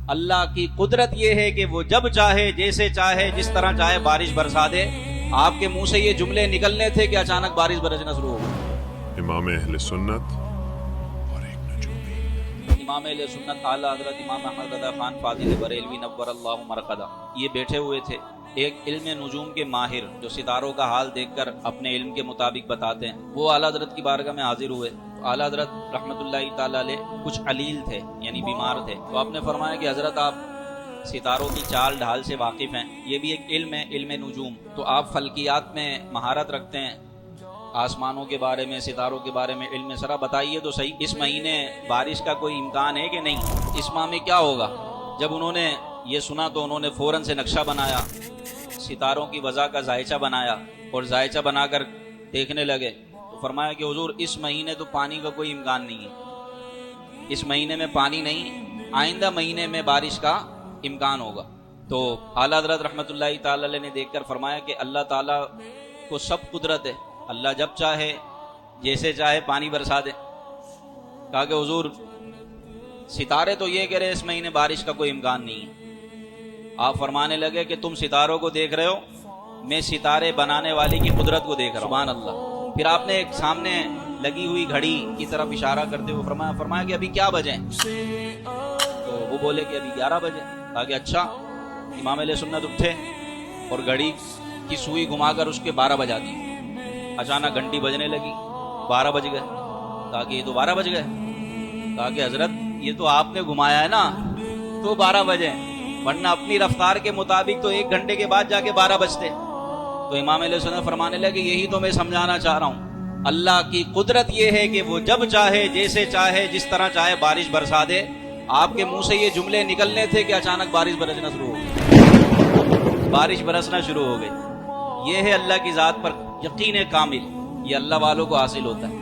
اللہ کی قدرت یہ ہے کہ وہ جب چاہے، جیسے چاہے، جس طرح چاہے بارش برسا دے۔ آپ کے منہ سے یہ جملے نکلنے تھے کہ اچانک بارش برسنا شروع ہو گئی۔ امام اہل سنت اور ایک نجومی، امام اہل سنت اعلیٰ حضرت امام احمد رضا خان فاضل بریلوی نور اللہ مرقدہ یہ بیٹھے ہوئے تھے۔ ایک علم نجوم کے ماہر جو ستاروں کا حال دیکھ کر اپنے علم کے مطابق بتاتے ہیں، وہ اعلیٰ حضرت کی بارگاہ میں حاضر ہوئے۔ اعلیٰ حضرت رحمۃ اللہ تعالیٰ علیہ کچھ علیل تھے، یعنی بیمار تھے، تو آپ نے فرمایا کہ حضرت آپ ستاروں کی چال ڈھال سے واقف ہیں، یہ بھی ایک علم ہے، علم نجوم، تو آپ فلکیات میں مہارت رکھتے ہیں، آسمانوں کے بارے میں، ستاروں کے بارے میں علم، ذرا بتائیے تو صحیح اس مہینے بارش کا کوئی امکان ہے کہ نہیں، اس ماہ میں کیا ہوگا؟ جب انہوں نے یہ سنا تو انہوں نے فوراً سے نقشہ بنایا، ستاروں کی وضع کا زائچہ بنایا اور زائچہ بنا کر دیکھنے لگے تو فرمایا کہ حضور اس مہینے تو پانی کا کوئی امکان نہیں ہے، اس مہینے میں پانی نہیں، آئندہ مہینے میں بارش کا امکان ہوگا۔ تو اعلیٰ حضرت رحمۃ اللہ تعالی علیہ نے دیکھ کر فرمایا کہ اللہ تعالیٰ کو سب قدرت ہے، اللہ جب چاہے جیسے چاہے پانی برسا دے۔ کہا کہ حضور ستارے تو یہ کہہ رہے اس مہینے بارش کا کوئی امکان نہیں ہے۔ آپ فرمانے لگے کہ تم ستاروں کو دیکھ رہے ہو، میں ستارے بنانے والی کی قدرت کو دیکھ رہا ہوں، سبحان اللہ۔ پھر آپ نے ایک سامنے لگی ہوئی گھڑی کی طرف اشارہ کرتے ہوئے فرمایا کہ ابھی کیا بجے؟ تو وہ بولے کہ ابھی 11 بجے۔ کہا کہ اچھا۔ امام علیہ سنت اٹھے اور گھڑی کی سوئی گھما کر اس کے 12 بجا دی۔ اچانک گھنٹی بجنے لگی، 12 بج گئے۔ کہا کہ یہ تو 12 بج گئے۔ کہا کہ حضرت یہ تو آپ نے گھمایا ہے نا تو 12 بجے، ورنہ اپنی رفتار کے مطابق تو 1 گھنٹے کے بعد جا کے 12 بجتے۔ تو امام علیہ السلام فرمانے لگے یہی تو میں سمجھانا چاہ رہا ہوں، اللہ کی قدرت یہ ہے کہ وہ جب چاہے، جیسے چاہے، جس طرح چاہے بارش برسا دے۔ آپ کے منہ سے یہ جملے نکلنے تھے کہ اچانک بارش برسنا شروع ہو گئی، بارش برسنا شروع ہو گئی۔ یہ ہے اللہ کی ذات پر یقین کامل، یہ اللہ والوں کو حاصل ہوتا ہے۔